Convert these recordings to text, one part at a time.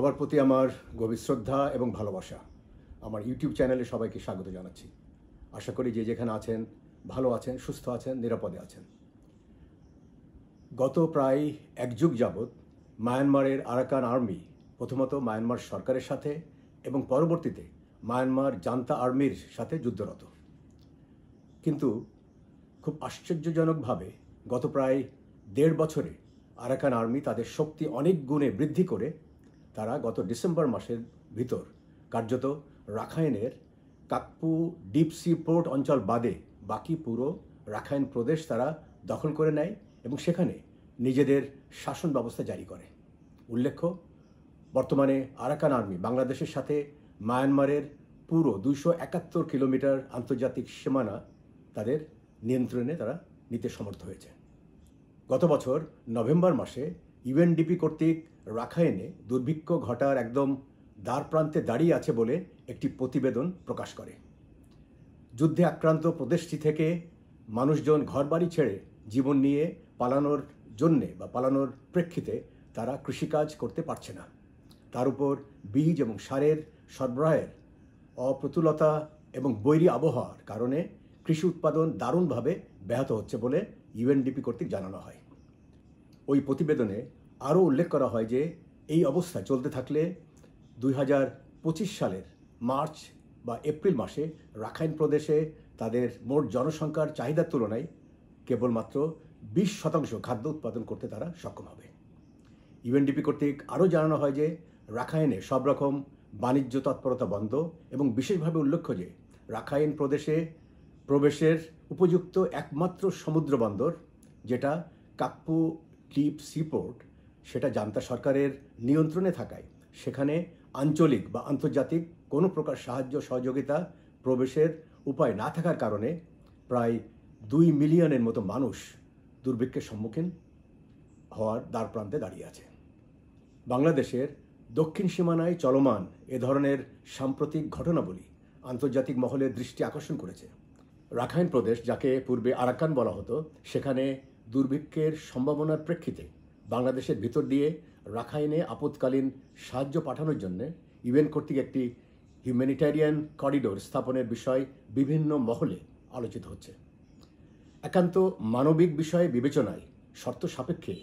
সবার প্রতি আমার গভীর শ্রদ্ধা এবং ভালোবাসা। আমার ইউটিউব চ্যানেলে সবাইকে স্বাগত জানাচ্ছি। আশা করি যে যেখানে আছেন ভালো আছেন, সুস্থ আছেন, নিরাপদে আছেন। গত প্রায় এক যুগ যাবৎ মায়ানমারের আরাকান আর্মি প্রথমত মায়ানমার সরকারের সাথে এবং পরবর্তীতে মায়ানমার জান্তা আর্মির সাথে যুদ্ধরত। কিন্তু খুব আশ্চর্যজনকভাবে গত প্রায় ১.৫ বছরে আরাকান আর্মি তাদের শক্তি অনেক গুণে বৃদ্ধি করে তারা গত ডিসেম্বর মাসের ভিতর কার্যত রাখাইনের কাকপু ডিপ সি পোর্ট অঞ্চল বাদে বাকি পুরো রাখাইন প্রদেশ তারা দখল করে নেয় এবং সেখানে নিজেদের শাসন ব্যবস্থা জারি করে। উল্লেখ্য, বর্তমানে আরাকান আর্মি বাংলাদেশের সাথে মায়ানমারের পুরো ২৭১ কিলোমিটার আন্তর্জাতিক সীমানা তাদের নিয়ন্ত্রণে তারা নিতে সমর্থ হয়েছে। গত বছর নভেম্বর মাসে ইউএনডিপি কর্তৃক রাখাইনে দুর্ভিক্ষ ঘটার একদম দ্বার প্রান্তে দাঁড়িয়ে আছে বলে একটি প্রতিবেদন প্রকাশ করে। যুদ্ধে আক্রান্ত প্রদেশটি থেকে মানুষজন ঘরবাড়ি ছেড়ে জীবন নিয়ে পালানোর জন্যে বা পালানোর প্রেক্ষিতে তারা কৃষিকাজ করতে পারছে না। তার উপর বীজ এবং সারের সরবরাহের অপ্রতুলতা এবং বৈরী আবহাওয়ার কারণে কৃষি উৎপাদন দারুণভাবে ব্যাহত হচ্ছে বলে ইউএনডিপি কর্তৃক জানানো হয়। ওই প্রতিবেদনে আরও উল্লেখ করা হয় যে এই অবস্থা চলতে থাকলে ২০২৫ সালের মার্চ বা এপ্রিল মাসে রাখাইন প্রদেশে তাদের মোট জনসংখ্যার চাহিদার তুলনায় কেবলমাত্র ২০% খাদ্য উৎপাদন করতে তারা সক্ষম হবে। ইউএনডিপি কর্তৃক আরও জানানো হয় যে রাখাইনে সব রকম বাণিজ্য তৎপরতা বন্ধ এবং বিশেষভাবে উল্লেখ্য যে রাখাইন প্রদেশে প্রবেশের উপযুক্ত একমাত্র সমুদ্র বন্দর যেটা কাকপু ডিপ সিপোর্ট সেটা জান্তা সরকারের নিয়ন্ত্রণে থাকায় সেখানে আঞ্চলিক বা আন্তর্জাতিক কোনো প্রকার সাহায্য সহযোগিতা প্রবেশের উপায় না থাকার কারণে প্রায় ২ মিলিয়নের মতো মানুষ দুর্ভিক্ষের সম্মুখীন হওয়ার দ্বার প্রান্তে দাঁড়িয়ে আছে। বাংলাদেশের দক্ষিণ সীমানায় চলমান এ ধরনের সাম্প্রতিক ঘটনাবলী আন্তর্জাতিক মহলের দৃষ্টি আকর্ষণ করেছে। রাখাইন প্রদেশ, যাকে পূর্বে আরাকান বলা হতো, সেখানে দুর্ভিক্ষের সম্ভাবনার প্রেক্ষিতে বাংলাদেশের ভিতর দিয়ে রাখাইনে আপৎকালীন সাহায্য পাঠানোর জন্য ইউএন কর্তৃক একটি হিউম্যানিটেরিয়ান করিডোর স্থাপনের বিষয় বিভিন্ন মহলে আলোচিত হচ্ছে। একান্ত মানবিক বিষয়ে বিবেচনায় শর্ত সাপেক্ষে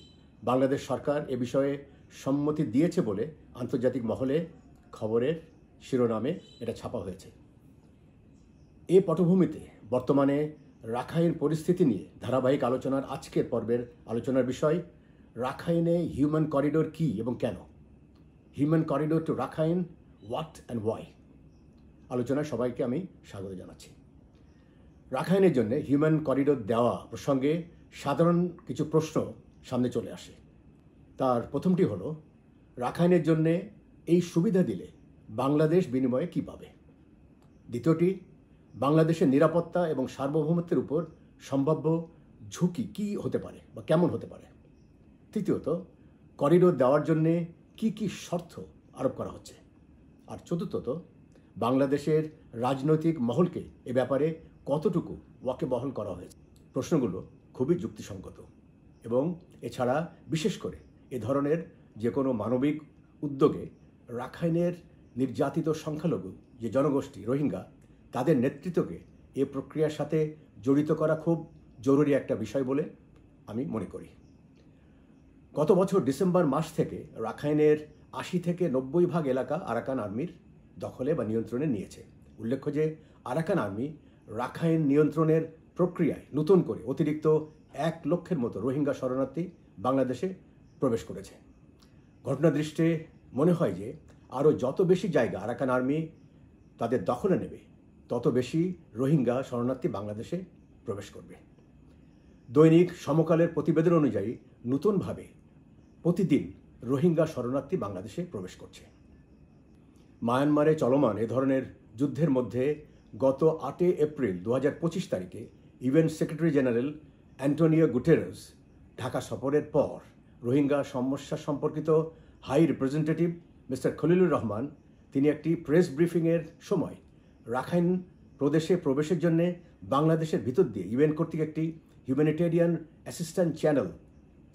বাংলাদেশ সরকার এ বিষয়ে সম্মতি দিয়েছে বলে আন্তর্জাতিক মহলে খবরের শিরোনামে এটা ছাপা হয়েছে। এ পটভূমিতে বর্তমানে রাখাইন পরিস্থিতি নিয়ে ধারাবাহিক আলোচনার আজকের পর্বের আলোচনার বিষয় রাখাইনে হিউম্যান করিডোর কী এবং কেন। Human corridor to Rakhine, what and why. আলোচনায় সবাইকে আমি স্বাগত জানাচ্ছি। রাখাইনের জন্য হিউম্যান করিডোর দেওয়া প্রসঙ্গে সাধারণ কিছু প্রশ্ন সামনে চলে আসে। তার প্রথমটি হলো, রাখাইনের জন্য এই সুবিধা দিলে বাংলাদেশ বিনিময়ে কী পাবে? দ্বিতীয়টি, বাংলাদেশের নিরাপত্তা এবং সার্বভৌমত্বের উপর সম্ভাব্য ঝুঁকি কী হতে পারে বা কেমন হতে পারে? তৃতীয়ত, করিডোর দেওয়ার জন্যে কি কি শর্ত আরোপ করা হচ্ছে? আর চতুর্থত, বাংলাদেশের রাজনৈতিক মহলকে এ ব্যাপারে কতটুকু ওয়াকিবহাল করা হয়েছে? প্রশ্নগুলো খুবই যুক্তিসঙ্গত এবং এছাড়া বিশেষ করে এ ধরনের যে কোনো মানবিক উদ্যোগে রাখাইনের নির্যাতিত সংখ্যালঘু যে জনগোষ্ঠী রোহিঙ্গা, তাদের নেতৃত্বকে এ প্রক্রিয়ার সাথে জড়িত করা খুব জরুরি একটা বিষয় বলে আমি মনে করি। গত বছর ডিসেম্বর মাস থেকে রাখাইনের ৮০ থেকে ৯০% এলাকা আরাকান আর্মির দখলে বা নিয়ন্ত্রণে নিয়েছে। উল্লেখ্য যে আরাকান আর্মি রাখাইন নিয়ন্ত্রণের প্রক্রিয়ায় নতুন করে অতিরিক্ত ১ লক্ষের মতো রোহিঙ্গা শরণার্থী বাংলাদেশে প্রবেশ করেছে। ঘটনাদৃষ্টে মনে হয় যে আরও যত বেশি জায়গা আরাকান আর্মি তাদের দখলে নেবে তত বেশি রোহিঙ্গা শরণার্থী বাংলাদেশে প্রবেশ করবে। দৈনিক সমকালের প্রতিবেদন অনুযায়ী নতুনভাবে প্রতিদিন রোহিঙ্গা শরণার্থী বাংলাদেশে প্রবেশ করছে। মায়ানমারে চলমান এ ধরনের যুদ্ধের মধ্যে গত ৮ এপ্রিল ২০২৫ তারিখে UN secretary general Antonio Guterres Dhaka সফরের পর রোহিঙ্গা সমস্যা সম্পর্কিত high representative mister Khalilur Rahman তিনি একটি প্রেস ব্রিফিংয়ের সময় রাখাইন প্রদেশে প্রবেশের জন্য বাংলাদেশের ভিতর দিয়ে ইউএন কর্তৃক একটি হিউম্যানিটেরিয়ান অ্যাসিস্ট্যান্ট চ্যানেল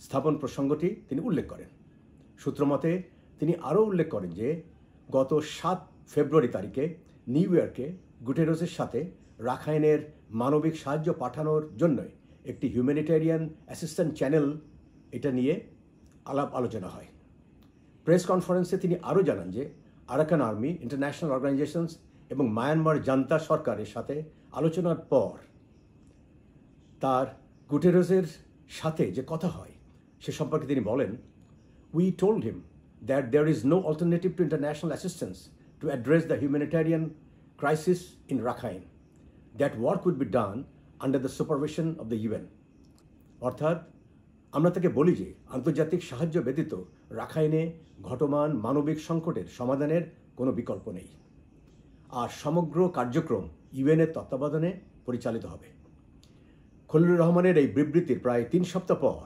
স্থাপন প্রসঙ্গটি তিনি উল্লেখ করেন। সূত্রমতে তিনি আরও উল্লেখ করেন যে গত 7 ফেব্রুয়ারি তারিখে নিউ ইয়র্কে গুটেরোসের সাথে রাখাইনের মানবিক সাহায্য পাঠানোর জন্য একটি হিউম্যানিটেরিয়ান অ্যাসিস্ট্যান্ট চ্যানেল এটা নিয়ে আলাপ আলোচনা হয়। প্রেস কনফারেন্সে তিনি আরও জানান যে আরাকান আর্মি, ইন্টারন্যাশনাল অর্গানাইজেশনস এবং মায়ানমার জান্তা সরকারের সাথে আলোচনার পর তার গুটেরোসের সাথে যে কথা হয় সে সম্পর্কে তিনি বলেন, "We told him that there is no alternative to international assistance to address the humanitarian crisis in Rakhine. That work would be done under the supervision of the UN." অর্থাৎ আমরা তাকে বলি যে আন্তর্জাতিক সাহায্য ব্যতীত রাখাইনে ঘটমান মানবিক সংকটের সমাধানের কোনো বিকল্প নেই, আর সমগ্র কার্যক্রম ইউএনের তত্ত্বাবধানে পরিচালিত হবে। খলিলুর রহমানের এই বিবৃতির প্রায় 3 সপ্তাহ পর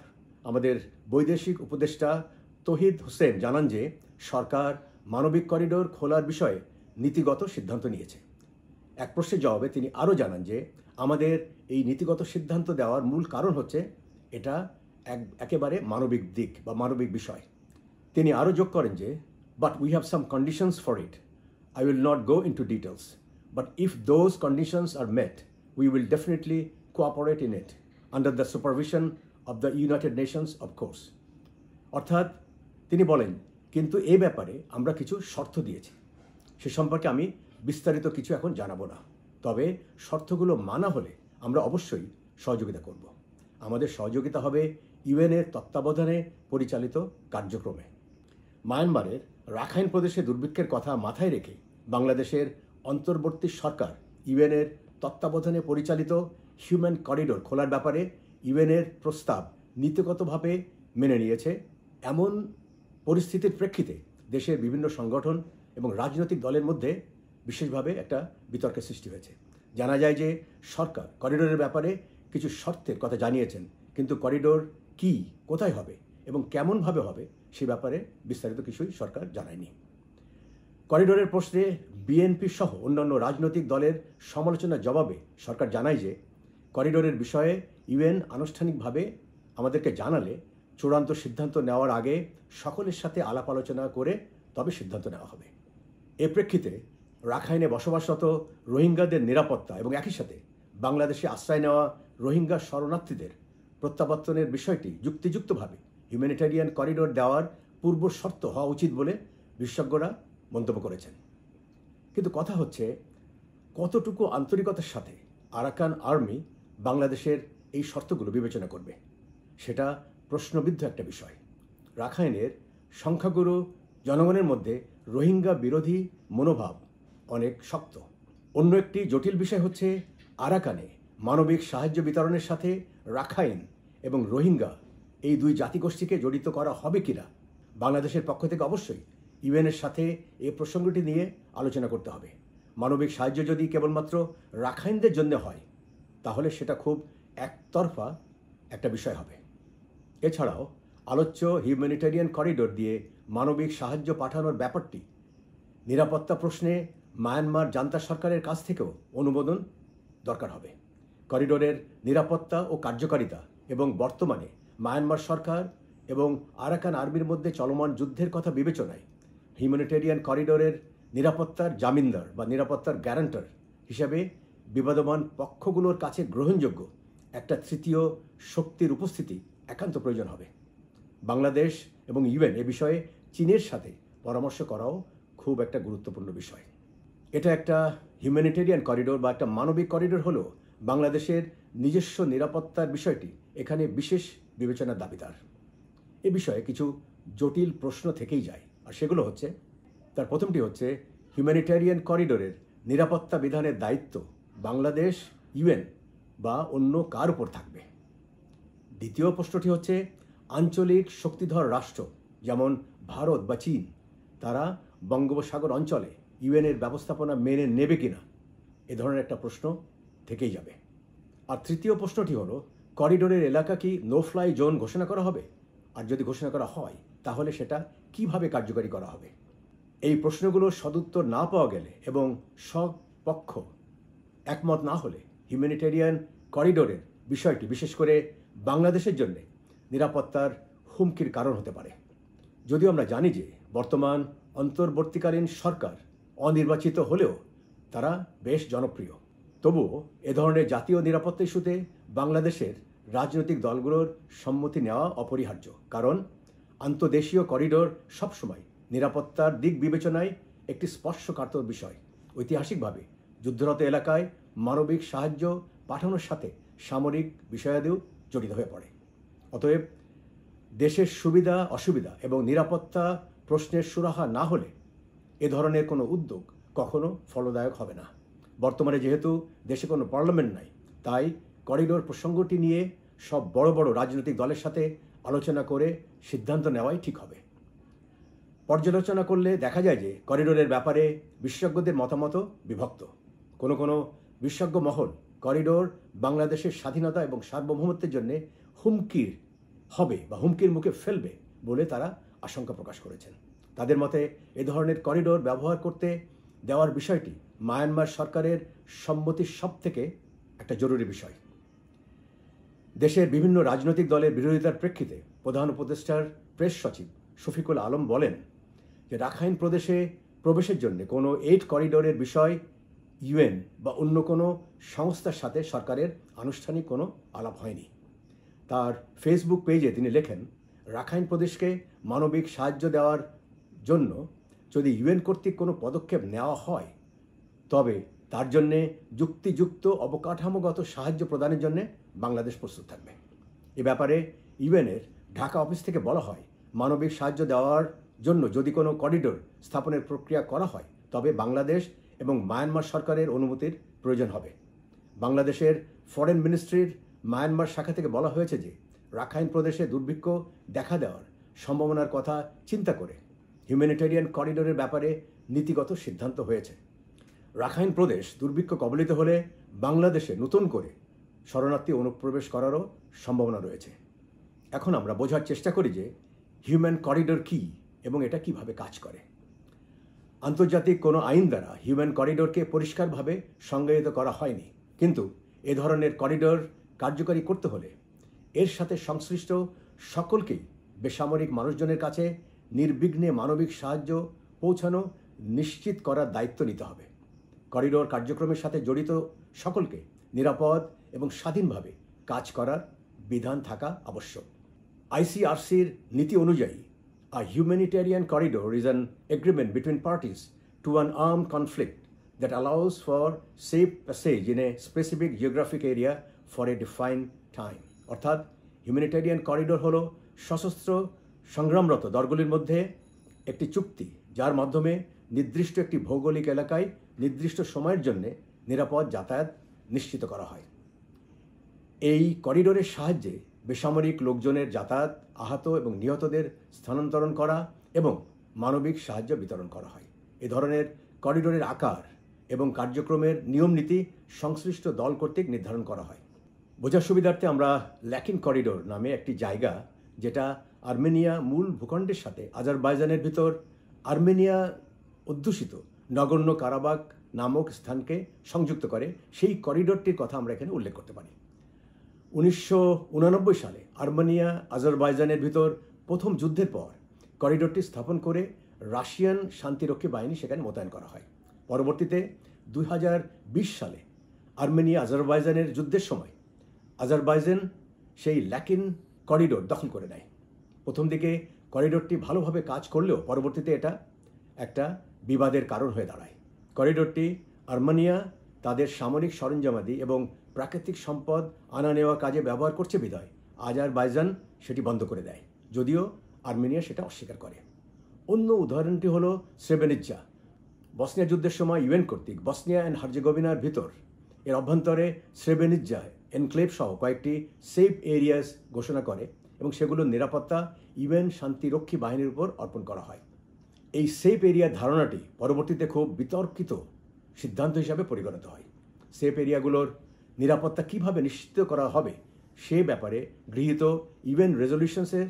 আমাদের বৈদেশিক উপদেষ্টা তৌহিদ হোসেন জানান যে সরকার মানবিক করিডোর খোলার বিষয়ে নীতিগত সিদ্ধান্ত নিয়েছে। এক প্রশ্নের জবাবে তিনি আরও জানান যে আমাদের এই নীতিগত সিদ্ধান্ত দেওয়ার মূল কারণ হচ্ছে এটা একেবারে মানবিক দিক বা মানবিক বিষয়। তিনি আরও যোগ করেন যে but we have some conditions for it. I will not go into details, but if those conditions are met, we will definitely cooperate in it under the supervision of the United Nations, of course. অর্থাৎ তিনি বলেন, কিন্তু এই ব্যাপারে আমরা কিছু শর্ত দিয়েছি, সে সম্পর্কে আমি বিস্তারিত কিছু এখন জানাবো না, তবে শর্তগুলো মানা হলে আমরা অবশ্যই সহযোগিতা করব। আমাদের সহযোগিতা হবে ইউএনের তত্ত্বাবধানে পরিচালিত কার্যক্রমে। মায়ানমারের রাখাইন প্রদেশে দুর্ভিক্ষের কথা মাথায় রেখে বাংলাদেশের অন্তর্বর্তী সরকার ইউএনের তত্ত্বাবধানে পরিচালিত হিউম্যান করিডোর খোলার ব্যাপারে ইউএনের প্রস্তাব নীতিগতভাবে মেনে নিয়েছে। এমন পরিস্থিতির প্রেক্ষিতে দেশের বিভিন্ন সংগঠন এবং রাজনৈতিক দলের মধ্যে বিশেষভাবে একটা বিতর্কের সৃষ্টি হয়েছে। জানা যায় যে সরকার করিডোরের ব্যাপারে কিছু শর্তের কথা জানিয়েছেন, কিন্তু করিডোর কি, কোথায় হবে এবং কেমনভাবে হবে সে ব্যাপারে বিস্তারিত কিছুই সরকার জানায়নি। করিডোরের প্রশ্নে বিএনপি সহ অন্যান্য রাজনৈতিক দলের সমালোচনার জবাবে সরকার জানায় যে করিডোরের বিষয়ে ইউএন আনুষ্ঠানিকভাবে আমাদেরকে জানালে চূড়ান্ত সিদ্ধান্ত নেওয়ার আগে সকলের সাথে আলাপ আলোচনা করে তবে সিদ্ধান্ত নেওয়া হবে। এ প্রেক্ষিতে রাখাইনে বসবাসরত রোহিঙ্গাদের নিরাপত্তা এবং একই সাথে বাংলাদেশে আশ্রয় নেওয়া রোহিঙ্গা শরণার্থীদের প্রত্যাবর্তনের বিষয়টি যুক্তিযুক্তভাবে হিউম্যানিটেরিয়ান করিডোর দেওয়ার পূর্ব শর্ত হওয়া উচিত বলে বিশেষজ্ঞরা মন্তব্য করেছেন। কিন্তু কথা হচ্ছে কতটুকু আন্তরিকতার সাথে আরাকান আর্মি বাংলাদেশের এই শর্তগুলো বিবেচনা করবে সেটা প্রশ্নবিদ্ধ একটা বিষয়। রাখাইনের সংখ্যাগুরু জনগণের মধ্যে রোহিঙ্গা বিরোধী মনোভাব অনেক শক্ত। অন্য একটি জটিল বিষয় হচ্ছে আরাকানে মানবিক সাহায্য বিতরণের সাথে রাখাইন এবং রোহিঙ্গা এই দুই জাতিগোষ্ঠীকে জড়িত করা হবে কিনা। বাংলাদেশের পক্ষ থেকে অবশ্যই ইউএনের সাথে এই প্রসঙ্গটি নিয়ে আলোচনা করতে হবে। মানবিক সাহায্য যদি কেবলমাত্র রাখাইনদের জন্য হয় তাহলে সেটা খুব একতরফা একটা বিষয় হবে। এছাড়াও আলোচ্য হিউম্যানিটেরিয়ান করিডোর দিয়ে মানবিক সাহায্য পাঠানোর ব্যাপারটি নিরাপত্তা প্রশ্নে মায়ানমার জান্তা সরকারের কাছ থেকেও অনুমোদন দরকার হবে। করিডোরের নিরাপত্তা ও কার্যকারিতা এবং বর্তমানে মায়ানমার সরকার এবং আরাকান আর্মির মধ্যে চলমান যুদ্ধের কথা বিবেচনায় হিউম্যানিটেরিয়ান করিডোরের নিরাপত্তার জামিনদার বা নিরাপত্তার গ্যারান্টার হিসাবে বিবাদমান পক্ষগুলোর কাছে গ্রহণযোগ্য একটা তৃতীয় শক্তির উপস্থিতি একান্ত প্রয়োজন হবে। বাংলাদেশ এবং ইউএন এ বিষয়ে চীনের সাথে পরামর্শ করাও খুব একটা গুরুত্বপূর্ণ বিষয়। এটা একটা হিউম্যানিটেরিয়ান করিডোর বা একটা মানবিক করিডোর হলেও বাংলাদেশের নিজস্ব নিরাপত্তার বিষয়টি এখানে বিশেষ বিবেচনার দাবিদার। এ বিষয়ে কিছু জটিল প্রশ্ন থেকেই যায়, আর সেগুলো হচ্ছে, তার প্রথমটি হচ্ছে হিউম্যানিটেরিয়ান করিডোরের নিরাপত্তা বিধানের দায়িত্ব বাংলাদেশ, ইউএন বা অন্য কার উপর থাকবে। দ্বিতীয় প্রশ্নটি হচ্ছে আঞ্চলিক শক্তিধর রাষ্ট্র যেমন ভারত বা চীন তারা বঙ্গোপসাগর অঞ্চলে ইউএনের ব্যবস্থাপনা মেনে নেবে কিনা, এ ধরনের একটা প্রশ্ন থেকেই যাবে। আর তৃতীয় প্রশ্নটি হলো করিডোরের এলাকা কি নো ফ্লাই জোন ঘোষণা করা হবে, আর যদি ঘোষণা করা হয় তাহলে সেটা কিভাবে কার্যকরী করা হবে। এই প্রশ্নগুলোর সদুত্তর না পাওয়া গেলে এবং সব পক্ষ একমত না হলে হিউম্যানিটেরিয়ান করিডোরের বিষয়টি বিশেষ করে বাংলাদেশের জন্য নিরাপত্তার হুমকির কারণ হতে পারে। যদিও আমরা জানি যে বর্তমান অন্তর্বর্তীকালীন সরকার অনির্বাচিত হলেও তারা বেশ জনপ্রিয়। তবুও এ ধরনের জাতীয় নিরাপত্তা ইস্যুতে বাংলাদেশের রাজনৈতিক দলগুলোর সম্মতি নেওয়া অপরিহার্য, কারণ আন্তদেশীয় করিডোর সবসময় নিরাপত্তার দিক বিবেচনায় একটি স্পর্শকাতর বিষয়। ঐতিহাসিকভাবে যুদ্ধরত এলাকায় মানবিক সাহায্য পাঠানোর সাথে সামরিক বিষয়াদিও জড়িত হয়ে পড়ে। অতএব দেশের সুবিধা অসুবিধা এবং নিরাপত্তা প্রশ্নের সুরাহা না হলে এ ধরনের কোনো উদ্যোগ কখনো ফলদায়ক হবে না। বর্তমানে যেহেতু দেশে কোনো পার্লামেন্ট নাই, তাই করিডোর প্রসঙ্গটি নিয়ে সব বড় বড় রাজনৈতিক দলের সাথে আলোচনা করে সিদ্ধান্ত নেওয়াই ঠিক হবে। পর্যালোচনা করলে দেখা যায় যে করিডোরের ব্যাপারে বিশেষজ্ঞদের মতামতও বিভক্ত। কোনো বিশেষজ্ঞ মহল করিডোর বাংলাদেশের স্বাধীনতা এবং সার্বভৌমত্বের জন্য হুমকির হবে বা হুমকির মুখে ফেলবে বলে তারা আশঙ্কা প্রকাশ করেছেন। তাদের মতে এ ধরনের করিডোর ব্যবহার করতে দেওয়ার বিষয়টি মায়ানমার সরকারের সম্মতির সবথেকে একটা জরুরি বিষয়। দেশের বিভিন্ন রাজনৈতিক দলের বিরোধিতার প্রেক্ষিতে প্রধান উপদেষ্টার প্রেস সচিব শফিকুল আলম বলেন যে রাখাইন প্রদেশে প্রবেশের জন্য কোনো এইড করিডোরের বিষয় ইউএন বা অন্য কোনো সংস্থার সাথে সরকারের আনুষ্ঠানিক কোনো আলাপ হয়নি। তার ফেসবুক পেজে তিনি লেখেন, রাখাইন প্রদেশকে মানবিক সাহায্য দেওয়ার জন্য যদি ইউএন কর্তৃক কোনো পদক্ষেপ নেওয়া হয় তবে তার জন্যে যুক্তিযুক্ত অবকাঠামোগত সাহায্য প্রদানের জন্য বাংলাদেশ প্রস্তুত থাকবে। এ ব্যাপারে ইউএনের ঢাকা অফিস থেকে বলা হয়, মানবিক সাহায্য দেওয়ার জন্য যদি কোনো করিডোর স্থাপনের প্রক্রিয়া করা হয় তবে বাংলাদেশ এবং মায়ানমার সরকারের অনুমতির প্রয়োজন হবে। বাংলাদেশের ফরেন মিনিস্ট্রির মায়ানমার শাখা থেকে বলা হয়েছে যে রাখাইন প্রদেশে দুর্ভিক্ষ দেখা দেওয়ার সম্ভাবনার কথা চিন্তা করে হিউম্যানিটেরিয়ান করিডোরের ব্যাপারে নীতিগত সিদ্ধান্ত হয়েছে। রাখাইন প্রদেশ দুর্ভিক্ষ কবলিত হলে বাংলাদেশে নতুন করে শরণার্থী অনুপ্রবেশ করারও সম্ভাবনা রয়েছে। এখন আমরা বোঝার চেষ্টা করি যে হিউম্যান করিডোর কী এবং এটা কিভাবে কাজ করে। আন্তর্জাতিক কোনো আইন দ্বারা হিউম্যান করিডোরকে পরিষ্কারভাবে সংজ্ঞায়িত করা হয়নি, কিন্তু এ ধরনের করিডোর কার্যকরী করতে হলে এর সাথে সংশ্লিষ্ট সকলকেই বেসামরিক মানুষজনের কাছে নির্বিঘ্নে মানবিক সাহায্য পৌঁছানো নিশ্চিত করার দায়িত্ব নিতে হবে। করিডোর কার্যক্রমের সাথে জড়িত সকলকে নিরাপদ এবং স্বাধীনভাবে কাজ করার বিধান থাকা আবশ্যক। আইসিআরসির নীতি অনুযায়ী a humanitarian corridor is an agreement between parties to an armed conflict that allows for safe passage in a specific geographic area for a defined time. অর্থাৎ হিউম্যানিটেরিয়ান করিডোর হলো সশস্ত্র সংগ্রামরত দলগুলির মধ্যে একটি চুক্তি, যার মাধ্যমে নির্দিষ্ট একটি ভৌগোলিক এলাকায় নির্দিষ্ট সময়ের জন্য নিরাপদ যাতায়াত নিশ্চিত করা হয়। এই করিডোরের সাহায্যে বেসামরিক লোকজনের যাতায়াত, আহত এবং নিহতদের স্থানান্তরণ করা এবং মানবিক সাহায্য বিতরণ করা হয়। এ ধরনের করিডোরের আকার এবং কার্যক্রমের নিয়মনীতি সংশ্লিষ্ট দল কর্তৃক নির্ধারণ করা হয়। বোঝার সুবিধার্থে আমরা ল্যাকিন করিডোর নামে একটি জায়গা, যেটা আর্মেনিয়া মূল ভূখণ্ডের সাথে আজারবাইজানের ভিতর আর্মেনিয়া অধ্যুষিত নগর্ণ কারাবাখ নামক স্থানকে সংযুক্ত করে, সেই করিডোরটির কথা আমরা এখানে উল্লেখ করতে পারি। 1989 সালে আর্মেনিয়া আজারবাইজানের ভিতর প্রথম যুদ্ধের পর করিডোরটি স্থাপন করে রাশিয়ান শান্তিরক্ষী বাহিনী সেখানে মোতায়েন করা হয়। পরবর্তীতে 2020 সালে আর্মেনিয়া আজারবাইজানের যুদ্ধের সময় আজারবাইজান সেই ল্যাকিন করিডোর দখল করে নেয়। প্রথম দিকে করিডোরটি ভালোভাবে কাজ করলেও পরবর্তীতে এটা একটা বিবাদের কারণ হয়ে দাঁড়ায়। করিডোরটি আর্মেনিয়া তাদের সামরিক সরঞ্জামাদি এবং প্রাকৃতিক সম্পদ আনা নেওয়া কাজে ব্যবহার করছে বিধায় আজারবাইজান সেটি বন্ধ করে দেয়, যদিও আর্মেনিয়া সেটা অস্বীকার করে। অন্য উদাহরণটি হলো স্রেব্রেনিৎজা। বসনিয়া যুদ্ধের সময় ইউএন কর্তৃক বসনিয়া অ্যান্ড হার্জেগোভিনার ভিতর এর অভ্যন্তরে স্রেব্রেনিৎজা এনক্লেভ সহ কয়েকটি সেফ এরিয়াস ঘোষণা করে এবং সেগুলোর নিরাপত্তা ইউএন শান্তিরক্ষী বাহিনীর উপর অর্পণ করা হয়। এই সেফ এরিয়ার ধারণাটি পরবর্তীতে খুব বিতর্কিত সিদ্ধান্ত হিসাবে পরিগণিত হয়। সেফ এরিয়াগুলোর নিরাপত্তা কিভাবে নিশ্চিত করা হবে সে ব্যাপারে গৃহীত ইউএন রেজলিউশনসের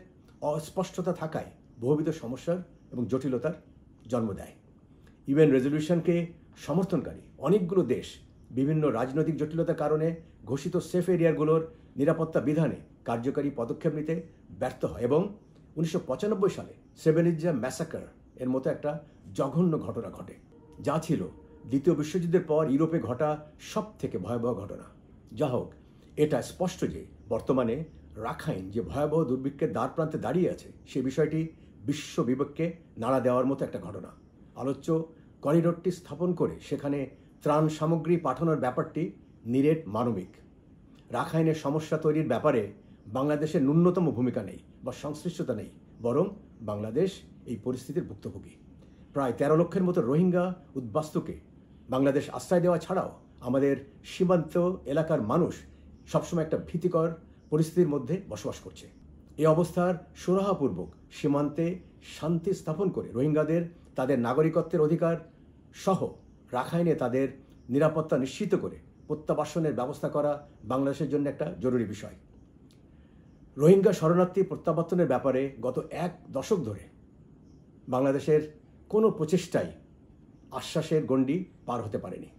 অস্পষ্টতা থাকায় বহুবিধ সমস্যার এবং জটিলতার জন্ম দেয়। ইউএন রেজলিউশনকে সমর্থনকারী অনেকগুলো দেশ বিভিন্ন রাজনৈতিক জটিলতার কারণে ঘোষিত সেফ এরিয়াগুলোর নিরাপত্তা বিধানে কার্যকারী পদক্ষেপ নিতে ব্যর্থ হয় এবং 1995 সালে স্রেব্রেনিৎজা ম্যাসাকার এর মতো একটা জঘন্য ঘটনা ঘটে, যা ছিল দ্বিতীয় বিশ্বযুদ্ধের পর ইউরোপে ঘটা সব থেকে ভয়াবহ ঘটনা। যা হোক, এটা স্পষ্ট যে বর্তমানে রাখাইন যে ভয়াবহ দুর্ভিক্ষের দ্বার প্রান্তে দাঁড়িয়ে আছে, সে বিষয়টি বিশ্ব বিবেককে নাড়া দেওয়ার মতো একটা ঘটনা। আলোচ্য করিডোরটি স্থাপন করে সেখানে ত্রাণ সামগ্রী পাঠানোর ব্যাপারটি নিরেট মানবিক। রাখাইনের সমস্যা তৈরির ব্যাপারে বাংলাদেশের ন্যূনতম ভূমিকা নেই বা সংশ্লিষ্টতা নেই, বরং বাংলাদেশ এই পরিস্থিতির ভুক্তভোগী। প্রায় 13 লক্ষের মতো রোহিঙ্গা উদ্বাস্তুকে বাংলাদেশ আশ্রয় দেওয়া ছাড়াও আমাদের সীমান্ত এলাকার মানুষ সবসময় একটা ভীতিকর পরিস্থিতির মধ্যে বসবাস করছে। এই অবস্থার সুরাহাপূর্বক সীমান্তে শান্তি স্থাপন করে রোহিঙ্গাদের তাদের নাগরিকত্বের অধিকার সহ রাখাইনে তাদের নিরাপত্তা নিশ্চিত করে প্রত্যাবাসনের ব্যবস্থা করা বাংলাদেশের জন্য একটা জরুরি বিষয়। রোহিঙ্গা শরণার্থী প্রত্যাবর্তনের ব্যাপারে গত 1 দশক ধরে বাংলাদেশের কোনো প্রচেষ্টাই আশ্বাসের গণ্ডি পার হতে পারেনি,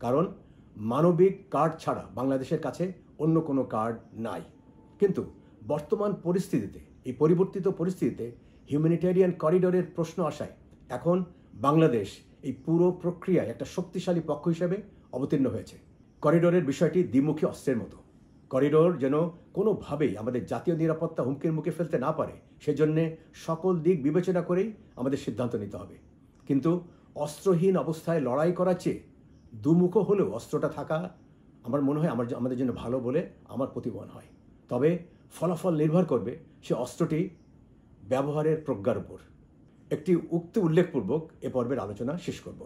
কারণ মানবিক কার্ড ছাড়া বাংলাদেশের কাছে অন্য কোনো কার্ড নাই। কিন্তু বর্তমান পরিস্থিতিতে, এই পরিবর্তিত পরিস্থিতিতে হিউম্যানিটেরিয়ান করিডোরের প্রশ্ন আসায় এখন বাংলাদেশ এই পুরো প্রক্রিয়ায় একটা শক্তিশালী পক্ষ হিসেবে অবতীর্ণ হয়েছে। করিডোরের বিষয়টি দ্বিমুখী অস্ত্রের মতো। করিডোর যেন কোনোভাবেই আমাদের জাতীয় নিরাপত্তা হুমকির মুখে ফেলতে না পারে, সেজন্যে সকল দিক বিবেচনা করেই আমাদের সিদ্ধান্ত নিতে হবে। কিন্তু অস্ত্রহীন অবস্থায় লড়াই করার চেয়ে দুমুখো হলেও অস্ত্রটা থাকা আমার মনে হয় আমাদের জন্য ভালো বলে আমার প্রতিমান হয়। তবে ফলাফল নির্ভর করবে সে অস্ত্রটি ব্যবহারের প্রজ্ঞার উপর। একটি উক্তি উল্লেখপূর্বক এ পর্বের আলোচনা শেষ করব।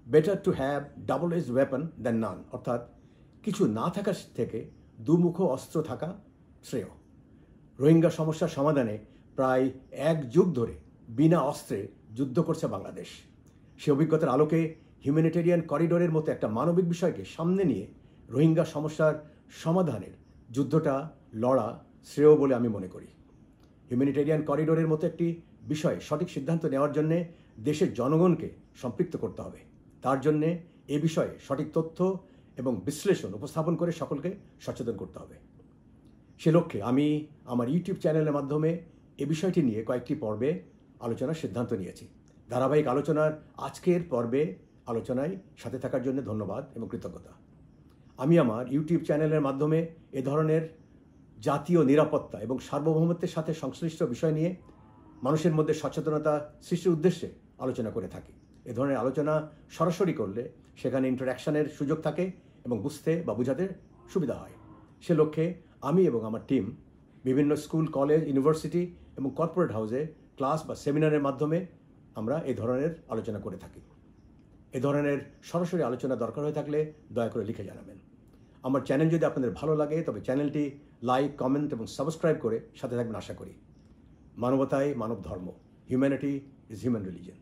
Better to have double edge weapon than none, অর্থাৎ কিছু না থাকার থেকে দুমুখো অস্ত্র থাকা শ্রেয়। রোহিঙ্গা সমস্যার সমাধানে প্রায় 1 যুগ ধরে বিনা অস্ত্রে যুদ্ধ করছে বাংলাদেশ। সে অভিজ্ঞতার আলোকে হিউম্যানিটেরিয়ান করিডোরের মতো একটা মানবিক বিষয়কে সামনে নিয়ে রোহিঙ্গা সমস্যার সমাধানের যুদ্ধটা লড়া শ্রেয় বলে আমি মনে করি। হিউম্যানিটেরিয়ান করিডোরের মতো একটি বিষয়ে সঠিক সিদ্ধান্ত নেওয়ার জন্যে দেশের জনগণকে সম্পৃক্ত করতে হবে। তার জন্যে এ বিষয়ে সঠিক তথ্য এবং বিশ্লেষণ উপস্থাপন করে সকলকে সচেতন করতে হবে। সে লক্ষ্যে আমি আমার ইউটিউব চ্যানেলের মাধ্যমে এ বিষয়টি নিয়ে কয়েকটি পর্বে আলোচনার সিদ্ধান্ত নিয়েছি। ধারাবাহিক আলোচনার আজকের পর্বে আলোচনায় সাথে থাকার জন্য ধন্যবাদ এবং কৃতজ্ঞতা। আমি আমার ইউটিউব চ্যানেলের মাধ্যমে এ ধরনের জাতীয় নিরাপত্তা এবং সার্বভৌমত্বের সাথে সংশ্লিষ্ট বিষয় নিয়ে মানুষের মধ্যে সচেতনতা সৃষ্টির উদ্দেশ্যে আলোচনা করে থাকি। এ ধরনের আলোচনা সরাসরি করলে সেখানে ইন্টারঅ্যাকশনের সুযোগ থাকে এবং বুঝতে বা বোঝাতে সুবিধা হয়। সে লক্ষ্যে আমি এবং আমার টিম বিভিন্ন স্কুল, কলেজ, ইউনিভার্সিটি এবং কর্পোরেট হাউসে ক্লাস বা সেমিনারের মাধ্যমে আমরা এ ধরনের আলোচনা করে থাকি। এ ধরনের সরাসরি আলোচনা দরকার হয়ে থাকলে দয়া করে লিখে জানাবেন। আমার চ্যানেল যদি আপনাদের ভালো লাগে তবে চ্যানেলটি লাইক, কমেন্ট এবং সাবস্ক্রাইব করে সাথে থাকবেন আশা করি। মানবতায় মানব ধর্ম, হিউম্যানিটি ইজ হিউম্যান রিলিজন।